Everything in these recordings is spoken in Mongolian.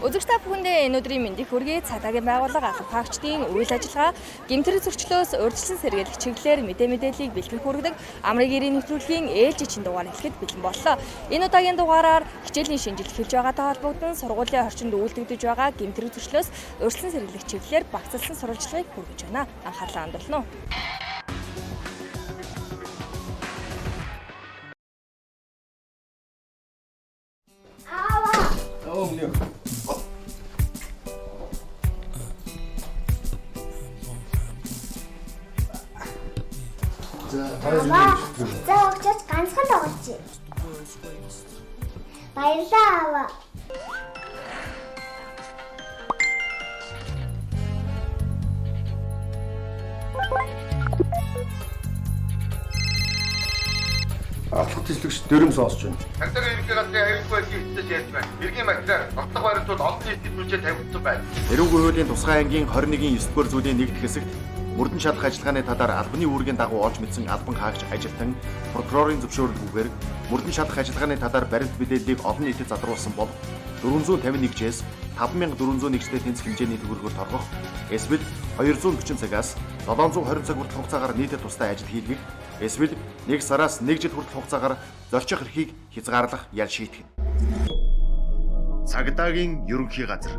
Үзэгч та бүхэндээ энэ өдрийн мэндийг хүргэе. Цагдаагийн байгууллага алба хаагчдын үйл ажиллагаа гэмтрэг зөрчлөөс урьдчилан сэргийлэх чиглэлээр мэдээллийг бэлтгэх хүргэдэг амрын гэрийн нэвтрүүлгийн ээлжичин дугаар эхлэхэд бэлэн боллоо. Энэ удаагийн дугаараар хичээлийн шинжилгээ эхэлж байгаатай холбогдсон сургуулийн орчинд үйлдэгдэж байгаа гэмтрэг зөрчлөөс урьдчилан сэргийлэх чиглэлээр багцлсан сурвалжлагыг хүргэж байна. Анхаарлаа хандуулна уу. За огчоос ганцхан тоглож. Баярлалаа аваа. Алхах тэжлэгч дөрэм сонсож байна. Цагдаагийн ерөнхий газрын аюулгүй байдлын эцэс ярьж байна. Иргэн материал нотлох баримтууд олон нийтэд хүлээж тавигдсан байна. Эрүүгийн хуулийн тусгай ангийн 21-ийн 9-р зүйлийн 1-р хэсэгт мөрдөн шалах ажиллагааны талаар албаны үүргийн дагуу олж мэдсэн албан хаагч ажилтан прокурорын зөвшөөрлгүйгээр мөрдөн шалах ажиллагааны талаар баримт мэдээллийг олон нийтэд задруулсан бол 451-ээс 5401-тэй тэнцэх хэмжээний төгрөгөөр торгох, эсвэл 240 цагаас 720 цаг хүртэл хугацаагаар нийтэд тусдаа ажил хийлгэх, эсвэл 1 сараас 1 жил хүртэл хугацаагаар зорчих эрхийг хязгаарлах ял шийтгэн. Цагдаагийн ерөнхий газар.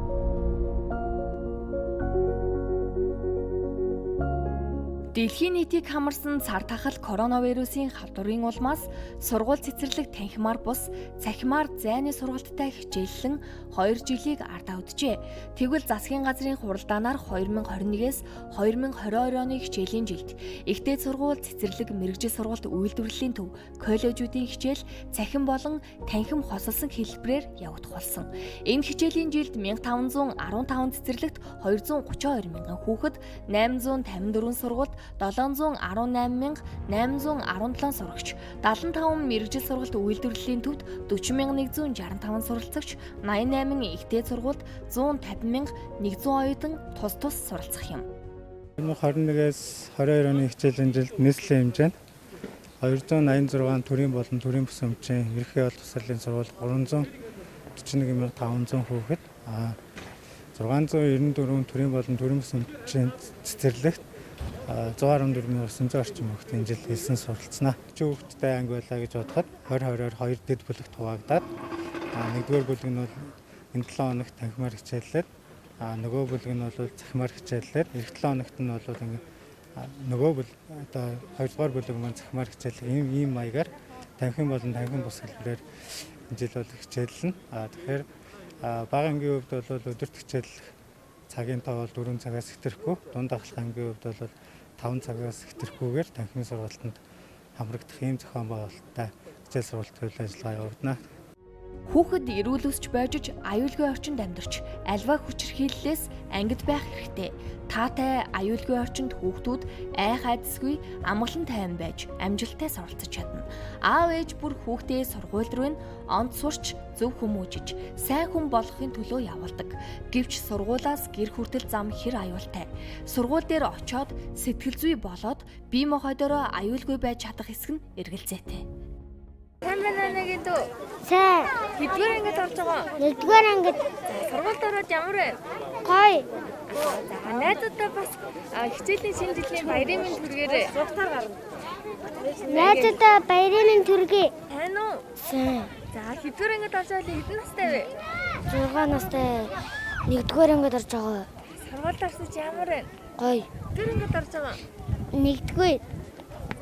Дэлхийн нийтийг хамарсан цар тахал коронавирусын халдварын улмаас сургууль цэцэрлэг танхимаар бус цахимаар зайны сургалттай хичээллэн 2 жилийг ардаа үджээ. Тэгвэл засгийн газрын хуралдаанаар 2021-с 2022 оны хичээлийн жилд ихтэй сургууль цэцэрлэг мэрэгжил сургалт үйлдвэрлэлийн төв коллежуудын хичээл цахим болон танхим хосолсон хэлбэрээр явагдах болсон. Энэ хичээлийн жилд 1515 цэцэрлэгт 232 мянган хүүхэд, 854 сургуульд 718,817 сурагч, 75 мэрэгжил сургалт үйлдвэрлэлийн төвд 40,165 суралцагч, 88 ихтэй сургуульд 150,100 оюутан тус суралцах юм. 2021-с 22 оны хичээлийн жилд нийслэлийн хэмжээнд 286 төрийн болон төрийн бүс өмчийн ерөнхий бол тусгайлын сургууль 341,500 хүүхэд, 694 төрийн болон төрийн бүс өмчийн цэцэрлэгт 114,900 орчим хүүхэд энэ жил хэлсэн суралцсанаа. Хүүхэдтэй анги байлаа гэж бодоход 2020-оор 2 дэд бүлэгт хуваагдаад нэгдүгээр бүлэг нь бол энэ 7 хоногт танхимаар хичээллээд нөгөө бүлэг нь бол цахимаар хичээллээд эх 7 хоногт нь бол ингэ нөгөө бүлэг одоо 2 дугаар бүлэг маань цахимаар хичээллэх ийм маягаар танхим болон танхим бус хэлбэрээр энэ жил бол хичээллэн. Тэгэхээр бага ангийн хувьд бол өдөрт хичээллэх цагийн тоо бол 4 цагаас хэтрэхгүй, дунд ахлах ангийн хувьд бол 5 цагаас хэтрэхгүйгээр танхимын сургалтанд хамрагдах ийм зохион байгуулалттай хичээл сургалт үйл ажиллагаа явагдана. Хүүхэд эрүүл өсч бойжиж аюулгүй орчинд амьдарч альва хүчирхийллээс ангид байх хэрэгтэй. Таатай аюулгүй орчинд хүүхдүүд айх айдасгүй амгалан тайван байж амжилттай суралцж чадна. Аав ээж бүр хүүхдээ сургууль руу онд сурч зөв хүмүүжиж сайн хүн болохын төлөө явуулдаг. Гэвч сургуулаас гэр хүртэл зам хэр аюултай. Сургууль дээр очиод сэтгэл зүй болоод бие махбодороо аюулгүй байж чадах хэсэг нь эргэлзээтэй. Сайн байна нэг дүү. Сайн. Хэдгээр ангид орж байгаа? Нэгдүгээр ангид. Сургуульд ороод ямар вэ? Гоё. За найзуудаа бас хичээлийн шинэ жилийн баярын мэнд хүргээрэй. Зургатаар гарна. Найзуудаа баярын мэнд хүргэе. Сайн уу? Сайн. За хэдгээр ангид орж байгаа хэдэн настай вэ? 6 настай. Нэгдүгээр ангид орж байгаа. Сургуульд орсож ямар вэ? Гоё. Хэдгээр ангид орж байгаа? Нэгдүгээр.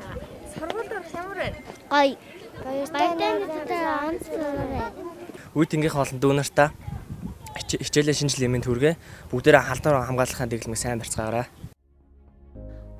За сургуульд орох ямар вэ? Гоё. Баяртай Үеийнхээ олон дүү нартаа хичээлийн шинжилгээ мэнд хүргээ. Бүгдээрээ халдвар хамгаалахын дэглэмийг сайн барьцгаарай.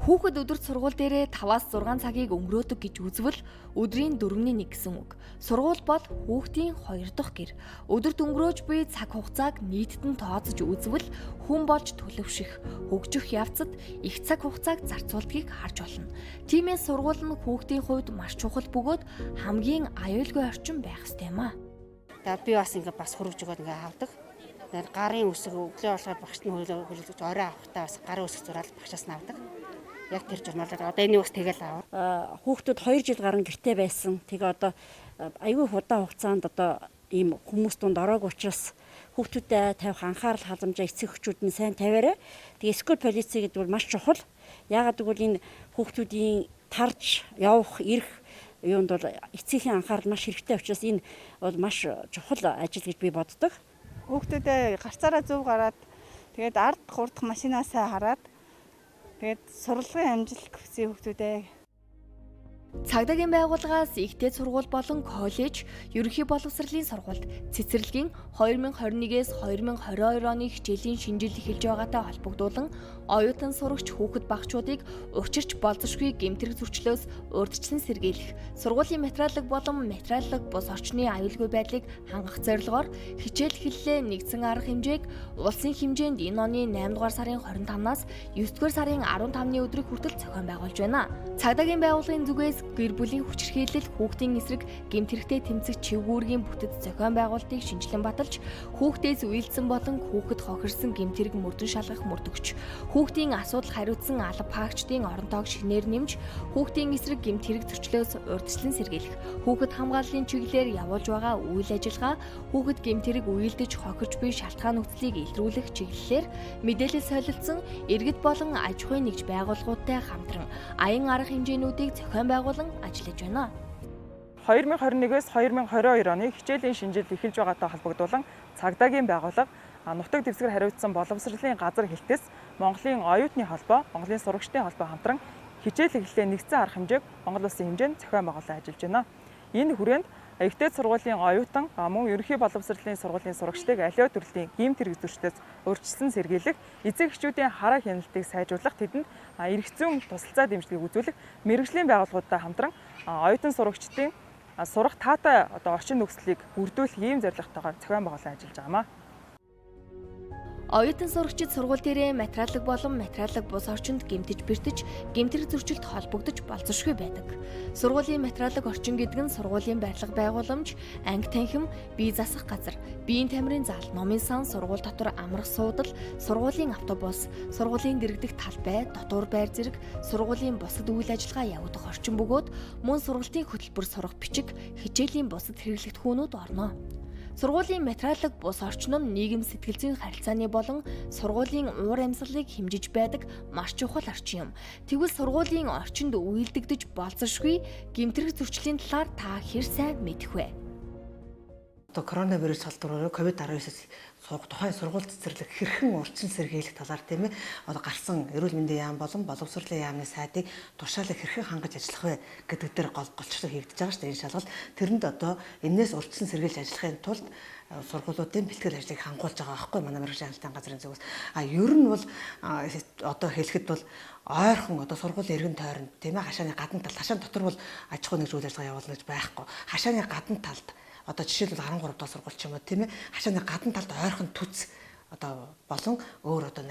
Хүүхэд өдөрт сургууль дээрээ 5-6 цагийг өнгөрөөдөг гэж үзвэл өдрийн 4-ний 1 гэсэн үг. Сургууль бол хүүхдийн 2 дахь гэр. Өдөрт өнгөрөөж буй цаг хугацааг нийтэд нь тооцож үзвэл хүн болж төлөвших, хөгжих явцад их цаг хугацааг зарцуулдгийг харж болно. Тиймээс сургууль нь хүүхдийн хувьд маш чухал бөгөөд хамгийн аюулгүй орчин байх ёстой юм аа. Би бас ингээ бас хөргөж өгөөд ингээ авдаг. Гарын үсэг өглөө болгоод багш нь хөлөж орой авахтаа бас гарын үсэг зураад багшаас нь авдаг. Яг тэр журналаар одоо энийг бас тэгэл аваа. Хүүхдүүд 2 жил гарan гэртээ байсан. Тэгээ одоо аюул худаан хугацаанд одоо ийм хүмүүс дунд ороог учраас хүүхдүүдэд тавих анхаарал халамжаа эцэг эхчүүд нь сайн тавиарай. Тэгээ скул полиц гэдэг бол маш чухал. Яагаад гэвэл энэ хүүхдүүдийн тарж явах, ирэх юунд бол эцгийн анхаарал маш хэрэгтэй учраас энэ бол маш чухал ажил гэж би боддог. Хүүхдүүдээ гарцаараа зөв гараад тэгээд ард хурдах машинаасаа хараад тэгээд сурлагын амжилт хүсье хүүхдүүдээ. Цагдаагийн байгууллагаас ихтэй сургууль болон коллеж, ерөнхий боловсролын сургуульд цэцэрлэгийн 2021-ээс 2022 оны хичээлийн шинжил эхэлж байгаатай холбогдуулан оюутан сурагч хүүхэд багчуудыг учирч болзошгүй гэмтэрэг зөрчлөөс урьдчилан сэргийлэх, сургуулийн материаллык болон материаллык бус орчны аюулгүй байдлыг хангах зорилгоор хичээл эхэллээ нэгдсэн арга хэмжээг улсын хэмжээнд энэ оны 8 дугаар сарын 25-наас 9 дугаар сарын 15-ны өдрийг хүртэл зохион байгуулж байна. Цагдаагийн байгууллагын зүгээс гэр бүлийн хүчирхийлэл, хүүхдийн эсрэг гэмтэрэгтэй тэмцэх чивгүүргийн бүтэц зохион байгуулалтыг шинжилэн баталж, хүүхдээс уйлдсан болон хүүхэд хохирсон гэмтэрэг мөрдөн шалгах мөрдөгч, хүүхдийн асуудал хариуцсан алба хаагчдын оронтойг шинээр нэмж, хүүхдийн эсрэг гэмтэрэг зөрчлөөс урьдчилан сэргийлэх, хүүхэд хамгааллын чиглэлээр явуулж байгаа үйл ажиллагаа, хүүхэд гэмтэрэг уйлдэж хохирч буй шалтгаан нөхцөлийг илрүүлэх чиглэлээр мэдээлэл солилцсон иргэд болон аж ахуйн нэгж байгууллагуудтай хамтран аян арга хэмжээнүүдийг зохион байгуулан ажиллаж байна. 2021-ээс 2022 оны хичээлийн шинжил эхэлж байгаатай холбогдуулан цагдаагийн байгууллага нутаг дэвсгэр хариуцсан боловсролын газар хэлтээс Монголын оюутны холбоо, Монголын сурагчдын холбоо хамтран хичээл эхлэлээ нэгдсэн арга хэмжээг Монгол Улсын хэмжээнд зохион байгуулан ажиллаж байна. Энэ хүрээнд ихтэй сургуулийн оюутан мөн ерөнхий боловсролын сургуулийн сурагчдыг аливаа төрлийн гэмт хэрэг зөрчилдөөс урьдчилан сэргийлэх, эцэг эхчүүдийн хараа хяналтыг сайжруулах, тэдэнд эрх зүйн тусалцаа дэмжлэгийг үзүүлэх мэргэжлийн байгууллагуудтай хамтран оюутан сурагчдын сурах таатай орчин нөхцөлийг бүрдүүлэх ийм зорилготойгоор зохион байгуулан ажиллаж байгаамаа. Оюутан сурагчид сургууль дээрээ материаллык болон материаллык бус орчинд гэмтэж бэртэж, гэмтэрэг зөрчилд холбогдож болзошгүй байдаг. Сургуулийн материаллык орчин гэдэг нь сургуулийн барилга байгууламж, анги танхим, бие засах газар, биеийн тамирын зал, номын сан, сургууль дотор амрах суудал, сургуулийн автобус, сургуулийн дэргэдэх талбай, дотор байр зэрэг, сургуулийн бусад үйл ажиллагаа явагдах орчин бөгөөд мөн сургалтын хөтөлбөр сурах бичиг, хичээлийн бусад хэрэглэгдэхүүнүүд орно. Сургуулийн материаллык бус орчин нь нийгэм сэтгэл зүйн харилцааны болон сургуулийн уур амьсгалыг хэмжиж байдаг маш чухал орчин юм. Тэгвэл сургуулийн орчинд үйлдэгдэж болзошгүй гэмтэрэг зөрчлийн талаар та хэр сайн мэдэх вэ? Коронавирус салбараар COVID-19-с тухайн сургууль цэцэрлэг хэрхэн урьдчилан сэргийлэх талаар тийм ээ гарсан эрүүл мэндийн яам болон боловсролын яамны сайдыг тушаалыг хэрхэн хангаж ажиллах вэ гэдэг дээр голчлог хийгдэж байгаа шүү дээ энэ шалгалт. Тэрэнд одоо энээс урьдчилан сэргийлж ажиллахын тулд сургуулиудын бэлтгэл ажлыг хангуулж байгаа байхгүй манай мэргэжлийн хяналтын газрын зүгээс. Ер нь бол одоо хэлэхэд бол ойрхон одоо сургуулийн эргэн тойронд тийм ээ хашааны гадна талд хашаан дотор бол аж ахуйн нэг үйл ажиллагаа явуулна гэж байхгүй. Хашааны гадна талд одоо жишээлбэл 13 дахь сургууль ч юм уу тийм ээ хашааны гадна талд ойрхон түц одоо болон өөр одоо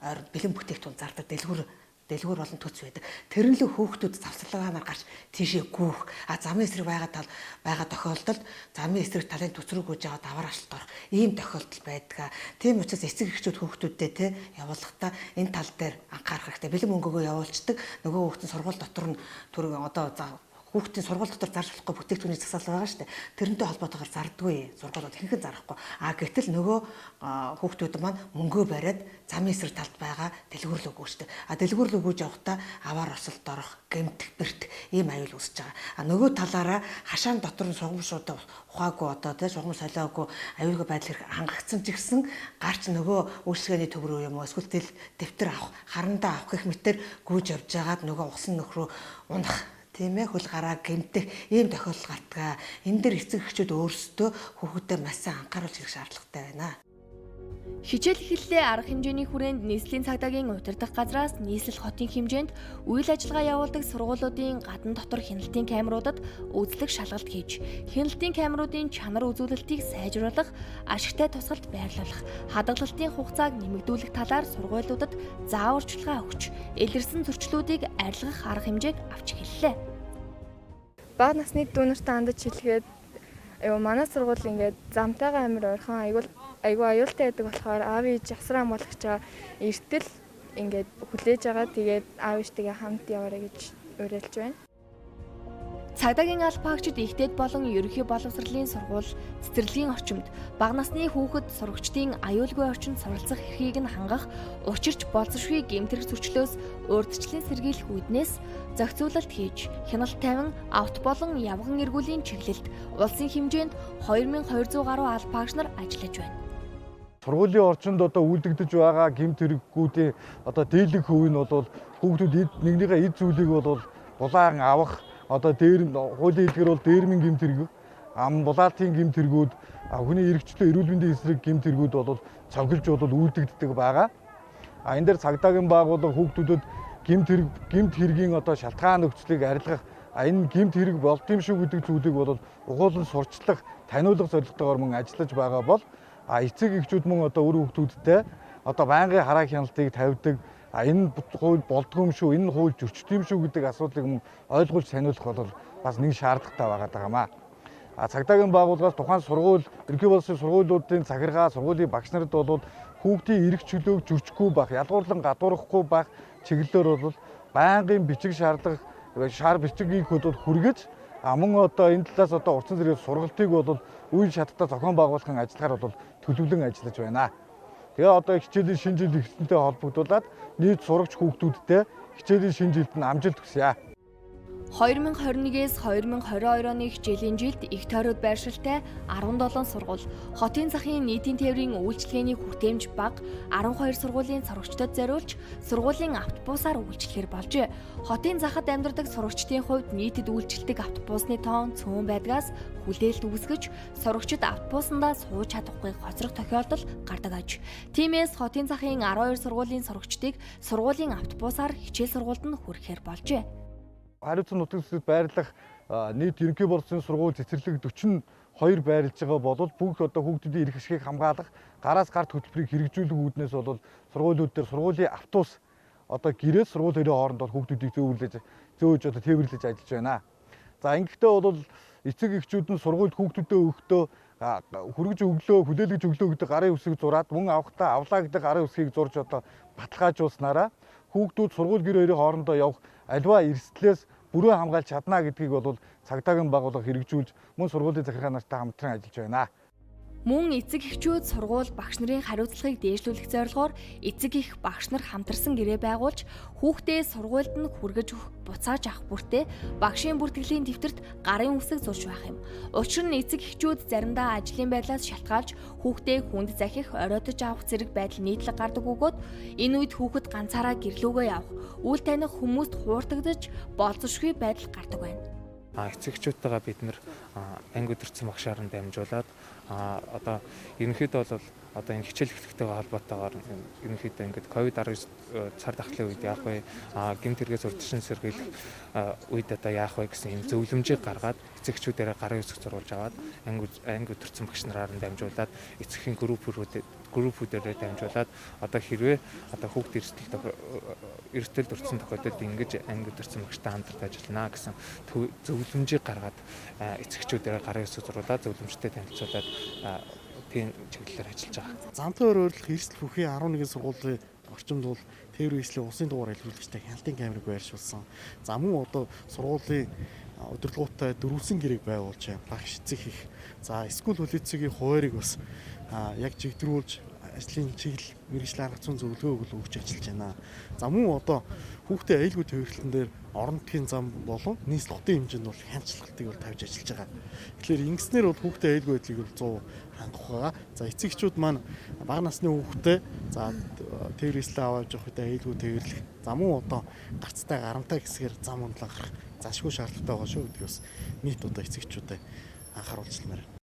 ойр бэлэн бүтээгдэхүүн зардаг дэлгүүр болон түц байдаг. Тэрнлээ хүүхдүүд завсарлагаанаар гарч тийшээ гүүх замын эсрэг байгаа тохиолдолд замын эсрэг талын түц рүү гүйж аваад аваар ашлт орох ийм тохиолдол байдаг. Тийм учраас эцэг эхчүүд хүүхдүүдтэй те явуулахдаа энэ тал дээр анхаарах хэрэгтэй. Бэлэн мөнгөөгөө явуулцдаг нөгөө хүүхдийн сургууль дотор нь түрүү одоо хүүхдийн сургууль дотор зарж болохгүй бүтээгдэхүүний засаал байгаа шүү дээ. Тэрнтэй холбоотойгоор зардаггүй сургуулиуд хэрхэн зарахгүй. Гэтэл нөгөө хүүхдүүд маань мөнгөө бариад замын эсрэг талд байгаа дэлгүүр рүү өгөөжтэй. Дэлгүүр рүү өгөөж явахдаа аваар осолд орох, гэмтэх, бэрт ийм аюул үүсэж байгаа. Нөгөө талаараа хашаан дотор нь сугамшуудаа ухаагүй одоо тий сугам солиогүй аюулгүй байдал хангагдсан ч гэсэн гарч нөгөө үйлчлэгээний төв рүү юм уу эсвэл дэвтэр авах, харандаа авах гэх мэтэр гүйж явж байгаад нөгөө усан нөх рүү унах тийм ээ хөл гараа гэмтэх ийм тохиолдол гардаг. Энэ дээр эцэг эхчүүд өөрсдөө хүүхдэд маш сайн анхааруулж ирэх шаардлагатай байна. Хичээл эхэллээ арга хэмжээний хүрээнд нийслэлийн цагдаагийн удирдах газраас нийслэл хотын хэмжээнд үйл ажиллагаа явуулдаг сургуулиудын гадна дотор хяналтын камеруудад үзлэг шалгалт хийж, хяналтын камеруудын чанар үзүүлэлтийг сайжруулах, ашигтай тусгалт байрлуулах, хадгалалтын хугацааг нэмэгдүүлэх талаар сургуулиудад зааварчилгаа өгч, илэрсэн зөрчлүүдийг арилгах арга хэмжээг авч эхэллээ. Бага насны дүүнертэй хандаж хэлгээд манай сургууль ингээд замтайгаа амар ойрхон айгүй аюултай байдаг болохоор аав ээж асар хамгаалагчаа эртэл ингээд хүлээж байгаа. Тэгээд аав ээжтэйгээ хамт яваарай гэж уриалж байна. Цагдаагийн алба хаагчид ихтэйд болон ерөнхий боловсролын сургууль цэцэрлэгийн орчимд бага насны хүүхэд сурагчдын аюулгүй орчинд суралцах эрхийг нь хангах, учирч болзошгүй гэмтэрэг зөрчлөөс урьдчилан сэргийлэх үүднээс зохицуулалт хийж, хяналт тавин, авто болон явган эргүүлийн чиглэлд улсын хэмжээнд 2200 гаруй алба хаагч нар ажиллаж байна. Сургуулийн орчинд үйлдэгдэж байгаа гэмт хэрэггүүдийн дийлэнх хувь нь бол хүүхдүүд нэгнийхээ эд зүйлийг бол булаан авах, дээр хуулийн хэлгээр бол дээрмийн гэмт хэрэг, ам булаалтын гэмт хэрэгүүд, хүний эрхчлөө эрүүл мэндийн эсрэг гэмт хэрэгүүд бол цогцолж үйлдэгддэг байгаа. Энэ дээр цагдаагийн байгууллага хүүхдүүдэд гэмт хэргийн шалтгаан нөхцөлийг арилгах, энэ гэмт хэрэг болдгийм шүү гэдэг зүйлийг бол угуулan сурчлах, таниулах зорилготойгоор мөн ажиллаж байгаа бол эцэг эхчүүд мөн өөр хүүхдүүдтэй байнгын хараа хяналтыг тавьдаг. Энэ хууль болдгоо юм шүү, энэ хууль зөрчдөг юм шүү гэдэг асуудлыг мөн ойлгуулж таниулах бол бас нэг шаардлагатай байгаа даа. Цагдаагийн байгууллагаас тухайн сургууль, ерөнхий боловсролын сургуулиудын захиргаа, сургуулийн багш нарт бол хүүхдийн эрх чөлөөг зөрчихгүй байх, ядуурлан гадуурхахгүй байх чиглэлээр бол байнгын бичиг шаардлага, бичгийг хүргэж мөн энэ талаас урьдчилан сэргийлэх сургалтыг бол үйл шаттай зохион байгуулахын ажиллагаар төлөвлөн ажиллаж байна. Тэгээ хичээлийн шинэ жил эхлэнтэй холбогдуулаад нийт сурагч хүүхдүүдтэй хичээлийн шинэ жилд нь амжилт хүсье. 2021-ээс 2022 оны хичээлийн жилд их тойроод байршилтай 17 сургууль, хотын захын нийтийн тээврийн үйлчилгээний хүртээмж бага 12 сургуулийн сурагчдад зориулж сургуулийн автобусаар үйлчлэхээр болжээ. Хотын захад амьдардаг сурагчдын хувьд нийтэд үйлчилдэг автобусны тоон цөөн байдгаас хүлээлт үүсгэж сурагчид автобусандаа сууж чадахгүй хоцрох тохиолдол гардаг аж. Тиймээс хотын захын 12 сургуулийн сурагчдыг сургуулийн автобусаар хичээл сургуульд нь хүрэхээр болжээ. Хариуцсан нутаг zesäд байрлах нийт ерөнхий боловсролын сургууль цэцэрлэг 42 байрлаж байгаа бол бүх хүүхдүүдийн эрх ашгийг хамгаалах, гараас гарт хөтөлбөрийг хэрэгжүүлэх үүднээс бол сургуулиуд дээр сургуулийн автобус гэрээс сургууль хоёрын хооронд хүүхдүүдийг зөөж тээвэрлэж ажиллаж байна. За ингэхдээ бол эцэг эхчүүд нь сургуульд хүүхдүүдэд өгөхдөө хүргэж өглөө, хүлээлгэж өглөө гэдэг гарын үсгийг зураад мөн авахдаа авлаа гэдэг гарын үсгийг зурж баталгаажуулснараа хүүхдүүд сургууль гэр хоёрын хоорондоо явах альва эрсдлээс бүрэн хамгаалж чадна гэдгийг бол цагдаагийн байгууллага хэрэгжүүлж мөн сургуулийн захиргаа нартай хамтран ажиллаж байна. Мөн эцэг эхчүүд сургууль багш нарын хариуцлагыг дээшлүүлэх зорилгоор эцэг эх багш нар хамтарсан гэрээ байгуулж хүүхдээ сургуульд нь хүргэж буцааж авах бүртээ багшийн бүртгэлийн дэвтэрт гарын үсэг зурж байх юм. Учир нь эцэг эхчүүд заримдаа ажлын байдлаас шалтгаалж хүүхдээ хүнд захих, оройтож авах зэрэг байдал нийтлэг гардаг өгөөд энэ үед хүүхэд ганцаараа гэрлүүгөө явах, үйл таних хүмүүст хууртагдаж болзошгүй байдал гардаг байна. Эцэгчүүдтэйгээ бид нэр анги өдөрцөн багшаар нь дамжуулаад ерөнхийдөө бол энэ хичээл эхлэхтэйгээ холбоотойгоор ерөнхийдөө ингээд COVID-19 цар тахлын үед яах вэ? Гэмт хэрэгээс урьдчилан сэргийлэх үед яах вэ гэсэн энэ зөвлөмжийг гаргаад эцэгчүүдээрээ гарын үсэг зурулж аваад анги өдөрцөн багш нараар нь дамжуулаад эцэгхийн группүүдээрээ дамжуулаад хэрвээ хүүхд эрсдэлд өртсөн тохиолдолд ингэж анги өдөрцөн багштай хамтран ажиллана гэсэн зөвлөмжийг гаргаад эцэгчүүдээрээ гарын үсэг зурулаад зөвлөмжтэй танилцуулаад тийм чиглэлээр ажиллаж байгаа. Замтай өөрөрлөх эрсдэл бүхий 11 сургуулийн орчимд бол тээврийн эслийн усын дугаар илрүүлэгчтэй хяналтын камерыг байршуулсан. За мөн сургуулийн удирдлагуудтай дөрвсөн гэрээг байгуулж байна. Багш эцэг их. За скул полицийн хуваарийг бас яг чигдрүүлж ажлын чиглэл мэргэжлийн арга зүйн зөвлөгөө өгч ажиллаж байна. За мөн хүүхдээ аюулгүй төвөрлөлтөн дээр орон нутгийн зам болон нийслэлтийн хэмжээнд бол хяналтыг тавьж ажиллаж байгаа. Тэгэхээр ингэснээр бол хүүхдээ аюулгүй байдлыг 100 хангах байгаа. За эцэгчүүд маань бага насны хүүхдээ тээврээслээ аваад явах үедээ аюулгүй тээвэрлэх. За мөн гарцтай гарамтай хэсгээр зам ундлах зашгүй шаардлагатай байгаа шүү гэдгийг бас нийт эцэгчүүдэд анхааруулжмаар байна.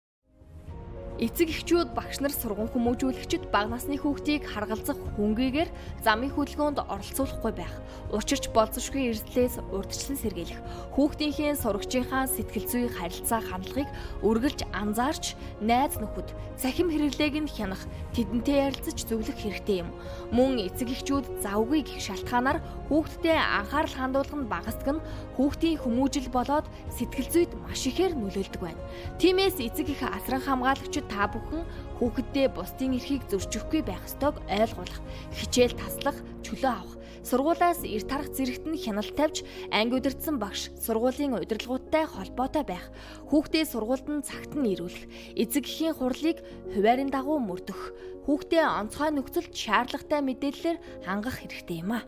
Эцэг эхчүүд багш нар сургууль хүмүүжүүлэгчид бага насны хүүхдийг харгалзах хөнгөйгээр замын хөдөлгөөнд оролцуулахгүй байх, учирч болзошгүй эрсдлээс урьдчилан сэргийлэх, хүүхдийнхээ сурагчийнхаа сэтгэл зүйн харилцаа хандлагыг үргэлж анзаарч, найз нөхөд, цахим хэрэглээг нь хянах, тэдэнтэй ярилцаж зөвлөх хэрэгтэй юм. Мөн эцэг эхчүүд завгүй гэх шалтгаанаар хүүхдэд анхаарал хандуулах нь багасдаг нь хүүхдийн хүмүүжил болоод сэтгэл зүйд маш ихээр нөлөөлдөг байна. Тиймээс эцэг эх асран хамгаалагчид та бүхэн хүүхэддээ бусдын эрхийг зөрчихгүй байх ёстойг ойлгуулах, хичээл таслах, чөлөө авах, сургуулиас ир тарах зэрэгт нь хяналт тавьж, анги удирдсан багш, сургуулийн удирдлагуудтай холбоотой байх, хүүхдээ сургуульд нь цагт нь ирүүлэх, эцэг эхийн хурлыг хуваарийн дагуу мөрдөх, хүүхдээ онцгой нөхцөлд шаардлагатай мэдээллээр хангах хэрэгтэй юм а.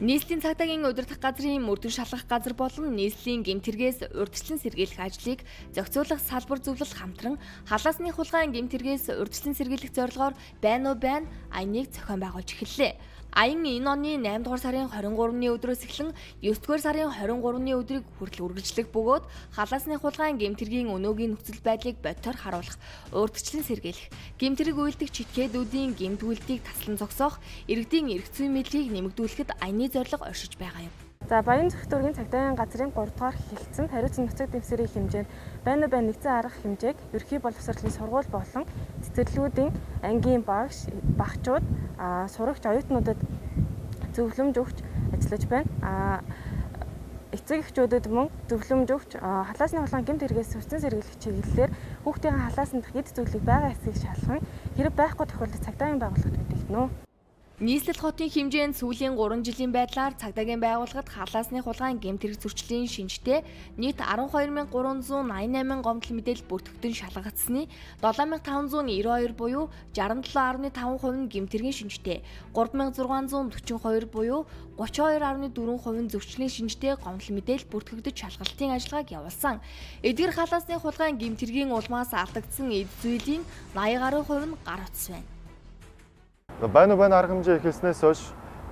Нийслэлийн цагдаагийн удирдах газрын мөрдөн шалгах газар болон нийслэлийн гэмтэргээс урьдчилан сэргийлэх ажлыг зохицуулах салбар зөвлөл хамтран халаасны хулгайн гэмтэргээс урьдчилан сэргийлэх зорилгоор байна уу байна аяныг зохион байгуулж эхэллээ. Аян энэ оны 8 дугаар сарын 23-ны өдрөөс эхлэн 9 дугаар сарын 23-ны өдрийг хүртэл үргэлжлэх бөгөөд халаасны хулгайн гэмтэргийн өнөөгийн нөхцөл байдлыг бодитоор харуулах, урьдчилан сэргийлэх, гэмтэрэг үйлдэх читгэдүүдийн гэмт үйлдэлийг таслан зогсоох, иргэдийн эрх зүйн мэдлэгийг нэмэгдүүлэхэд аяны зорилго оршиж байгаа юм. За Баян Зөвх дүүргийн цагдаагийн газрын 3 дугаар хэлэлцэнд хариуцсан нөхцөл дэвсгэрийн хэмжээнд байна нэгдсэн арга хэмжээг ерхий боловсролын сургууль болон цэцэрлэгүүдийн ангийн багш, багчууд, сурагч оюутнуудад зөвлөмж өгч ажиллаж байна. Эцэг эхчүүдэд мөн зөвлөмж өгч халаасны хулгайн гэмт хэрэгээс сүрсэн сэргийлэх чиглэлээр хүүхдийн халаасан дах эд зүйлийг байгаа эсэхийг шалган хэрэг байхгүй тохиолдолд цагдаагийн байгууллагад мэдэгдэнэ. Нийслэл хотын хэмжээнд сүүлийн 3 жилийн байдлаар цагдаагийн байгууллагад халаасны хулгайн гэмт хэрэг зөрчлийн шинжтэй нийт 12388 гомдол мэдээлэл бүртгэгдэн шалгагдсны 7592 буюу 67.5% нь гэмт хэргийн шинжтэй, 3642 буюу 32.4% зөрчлийн шинжтэй гомдол мэдээлэл бүртгэгдэж шалгалтын ажиллагааг явуулсан. Эдгээр халаасны хулгайн гэмт хэргийн улмаас алдагдсан эд зүйлийн 80% нь гар утас байна. Байна арга хэмжээ эхэлснээс хойш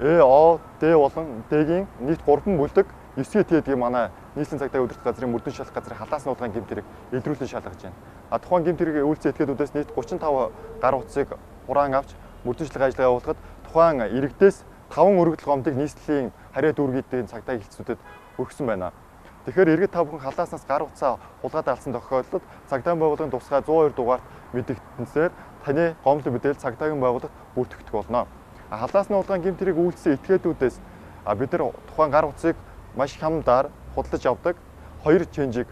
О, Д болон Д-гийн нийт 3 бүлэг 9 тэдгийн манай нийслэлийн цагдаагийн удирдах газрын мөрдөн шалгах газрын халаасны хулгайн гэмт хэрэг илрүүлэн шалгаж байна. Тухайн гэмт хэрэг үйлцэн этгээдүүдээс нийт 35 гар утсыг хураан авч мөрдөн шалгах ажиллагаа явуулахад тухайн иргэдээс 5 өргөдөл гомдыг нийслэлийн хариа дүүргийдийн цагдаагийн хэлтсүүдэд өгсөн байна. Тэгэхээр иргэд та бүхэн халааснаас гар утсаа хулгайд алдсан тохиолдолд цагдаагийн байгууллагын тусгай 102 дугаарт мэдэгдсэнээр таны гомдол мэдээлэл цагдаагийн байгууллагад бүртгэгдэх болно. Халаасны хулгайн гэмт хэрэг үйлдсэн этгээдүүдээс бид нар тухайн гар утсыг маш хямдаар худалдаж авдаг 2 ченжийг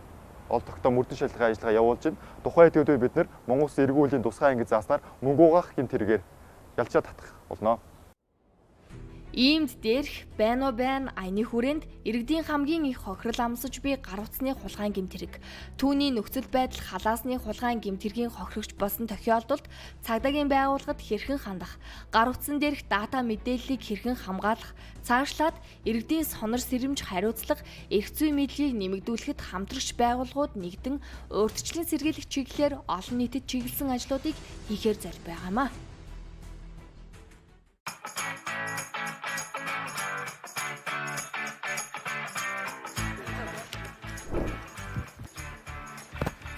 олдохдоо мөрдөн шалгах ажиллагаа явуулж байна. Тухайн этгээдүүд бид нар Монгол Улсын эргүүлийн тусгай анги зааснаар мөнгө угаах гэмт хэрэгээр ялчаа татах болно. Иймд дээрх байна аяны хүрээнд иргэдийн хамгийн их хохирол амсаж буй гар утасны хулгайн гэмт хэрэг. Түүний нөхцөл байдал халаасны хулгайн гэмт хэргийн хохирогч болсон тохиолдолд цагдаагийн байгууллагад хэрхэн хандах, гар утсан дээрх дата мэдээллийг хэрхэн хамгаалах, цаашлаад иргэдийн сонор сэрэмж хариуцлага, эрх зүйн мэдлэгийг нэмэгдүүлэхэд хамтрагч байгууллагууд нэгдэн урьдчилан сэргийлэх чиглэлээр олон нийтэд чиглэсэн ажлуудыг хийхээр зорь байгаамаа.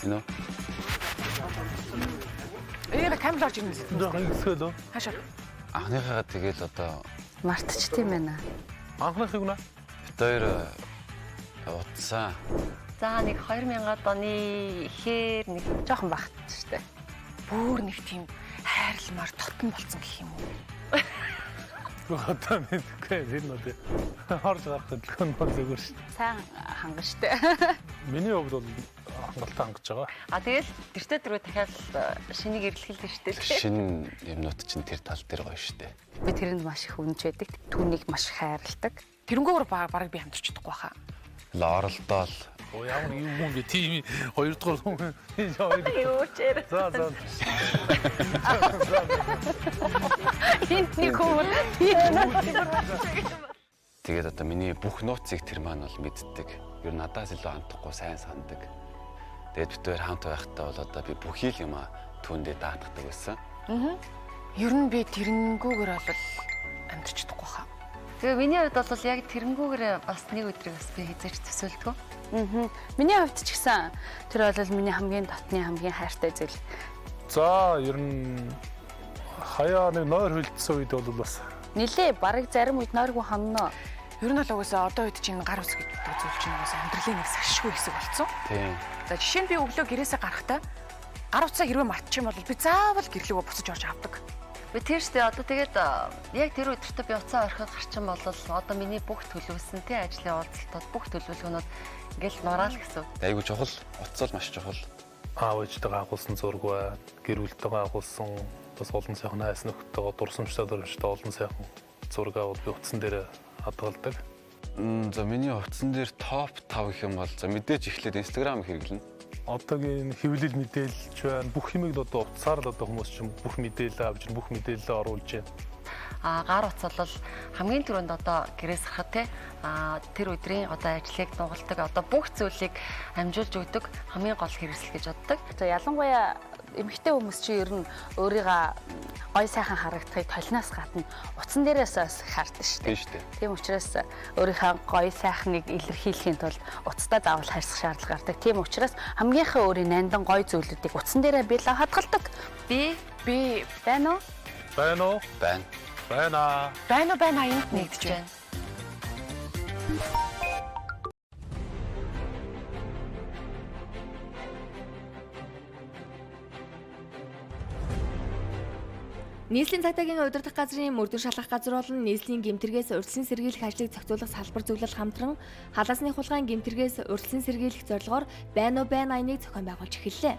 Нөө. камер орж ирнэ. Хэсгэлөө. Хаашаа. Анхныхаа тэгэл одоо Мартчихсан байна. анхныхыг нэ. Бид хоёр утсаа. За нэг 2000-аад оны ихээр нэг жоохон багт штэ. Бүр нэг тийм хайрламар тотон болсон гэх юм уу? Одоо мэдгүй энэ үү. Орж гарах төлөв нь зүгээр шүү. Сайн ханган штэ. Миний хувьд бол хангалттай хангаж байгаа. Тэгэл тэртээ дөрөв дахиад шинийг эрэлхэлсэн штэ. Шинэ юмнууд чинь тэр тал дээр гоё штэ. Би тэрэнд маш их үнэж байдаг. Түүнийг маш хайрладаг. Тэрнгөөр баг би хамтарч чадахгүй хаа. Оролдоол Ямар юм бэ? Тим 2 дугаар хүн энэ хоёр. Юу ч яа. За. Хинтний хөөр. Тэгээд одоо миний бүх нууцыг тэр маань бол мэддэг. Ер нь надаас илүү хандахгүй сайн сандаг. Тэгээд бид хоёр хамт байхдаа бол одоо би бүхий л юм түүндээ даатгадаг байсан. Ер нь би тэрэнгүүгээр бол амьдарч чадахгүй хаа. Тэгээ миний хувьд бол яг тэрэнгүүгээр бас нэг өдрийг бас би хизээч төсөөлдөг. Миний хувьд ч гэсэн тэр бол миний хамгийн дотны хамгийн хайртай зүйл. За ер нь хаяа нэг нойр хөлдсөн үед бол бас Нилээ бараг зарим үед нойргүй хонноо. Ер нь л угаасаа одоо үед чинь гар ус гэдэг зүйл чинь угаасаа амьдралын нэг сашгүй хэсэг болсон. Тийм. За жишээ нь би өглөө гэрээсээ гарахдаа гар утсаа хэрвээ мартчих юм бол би заавал гэрлүүгөө буцаж орж авдаг. Би тэр штэ одоо тэгээд яг тэр өдөртөө би уцаа орхиод гарчин бол одоо миний бүх төлөвлөсөн тий ажлын уулзалтууд бүх төлөвлөгөөнүүд ингээл нураал гэсэн. Айгуу чухал, утсал маш чухал. Аав ээжтэйгээ агуулсан зураг бай, гэр бүлтэйгээ агуулсан бас олон сайхан найс нөхдөйгөө дурсамжтай олон сайхан зураг аваад би утсан дээр хадгалдаг. За миний утсан дээр топ 5 гэх юм бол за мэдээж эхлээд Instagram хэрэглэнэ. Одоогийн хэвлэл мэдээлж байна. Бүх юмыг л одоо утсаар л одоо хүмүүс чинь бүх мэдээлэл авч, бүх мэдээлэлээ оруулж байна. Гар утас бол хамгийн түрүүнд одоо гэрээс гарахад те тэр өдрийн одоо ажлыг дугалтдаг одоо бүх зүйлийг амжуулж өгдөг хамгийн гол хэрэгсэл гэж боддог. За ялангуяа эмэгтэй хүмүүс чи ер нь өөрийгөө гой сайхан харагдахыг толноос гадна утсан дээрээс хардаг шүү дээ. Тийм учраас өөрийнхөө гой сайхныг илэрхийлэхийн тулд утастай заавал харьцах шаардлага гардаг. Тийм учраас хамгийн өөрийн нандан гой зүйлүүдийг утсан дээрээ бий хадгалдаг. Би байна уу? Байна уу? Байна. Байна энд нэгдэж байна. Нийслэлийн цагдаагийн удирдах газрын мөрдөн шалгах газар болон нийслэлийн гэмтэргээс урьдчилан сэргийлэх ажлыг зохицуулах салбар зөвлөл хамтран халаасны хулгайн гэмтэргээс урьдчилан сэргийлэх зорилгоор байна айныг зохион байгуулж эхэллээ.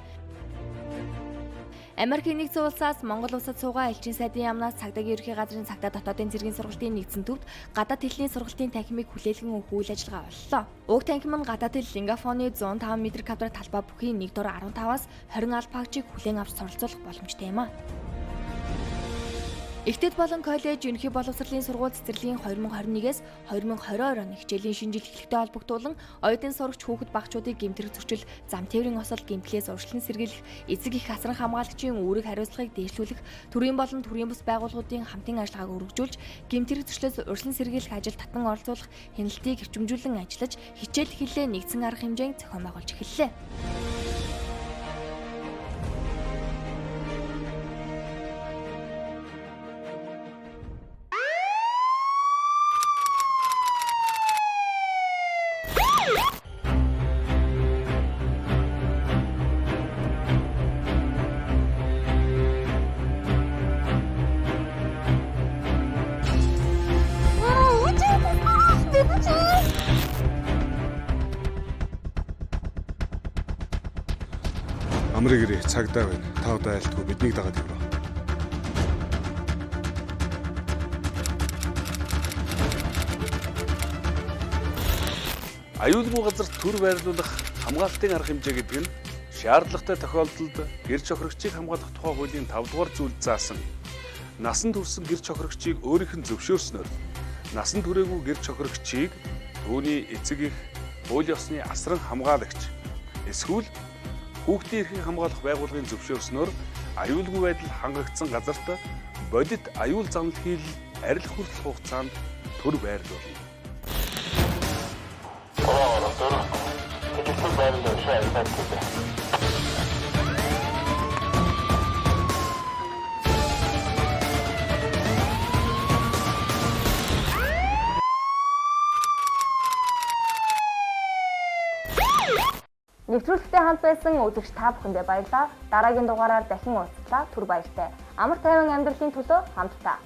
Америкийн нэгдсэн улсаас Монгол улсад суугаа элчин сайдын яамнаас цагдаагийн ерхий газрын цагдаа дотоодын цэргийн сургалтын нэгдсэн төвд гадаад хэлний сургалтын танхимыг хүлээлгэн өгөх үйл ажиллагаа боллоо. Уг танхим нь гадаад хэл лингафоны 105 м квадрат талбай бүхий 1 дур 15-аас 20 алфаагчийг хүлээн авч суралцуулах боломжтой юм а. Ихтэд болон коллеж ерөнхий боловсролын сургууль цэцэрлэгийн 2021-ээс 2022 оны хичээлийн шинжил эхлэхтэй холбогдуулан оюутан сурагч хүүхэд багчуудыг гэмтэрэг зөрчил, зам тээврийн осол гэмтлээс урьдчилан сэргийлэх, эцэг их асран хамгаалагчийн үүрэг хариуцлагыг дээшлүүлэх, төрийн болон төрийн бус байгууллагуудын хамтын ажиллагааг өргөжүүлж, гэмтэрэг зөрчлөөс урьдчилан сэргийлэх ажил татан оролцуулах, хяналтыг хөвчмжүүлэн ажиллаж, хичээл хэллээ нэгдсэн арга хэмжээнд зохион байгуулж эхэллээ. Амрыг ирээ цагдаа байна. Та удаа айлтгүй биднийг дагаад яваа. Аюулгүй газарт төр байрлуулах хамгаалтын арга хэмжээ гэдэг нь шаардлагатай тохиолдолд гэр чохирогчийг хамгаалах тухай хуулийн 5 дугаар зүйлд заасан насан турсан гэр чохирогчийг өөрийнх нь зөвшөөрснөөр насан туршаагүй гэр чохирогчийг түүний эцэг их хуулийн ёсны асран хамгаалагч эсвэл хүүхдийн эрхийг хамгаалах байгууллагын зөвшөөрснөөр аюулгүй байдал хангагдсан газарт бодит аюул занал хийлэл арилах хүртэлх хугацаанд төр байрлуулна. Нэвтрүүлэгтэй хамт байсан үзэгч та бүхэндээ баярлалаа. Дараагийн дугаараар дахин уулзлаа. Түр баяртай. Амар тайван амьдралын төлөө хамтдаа.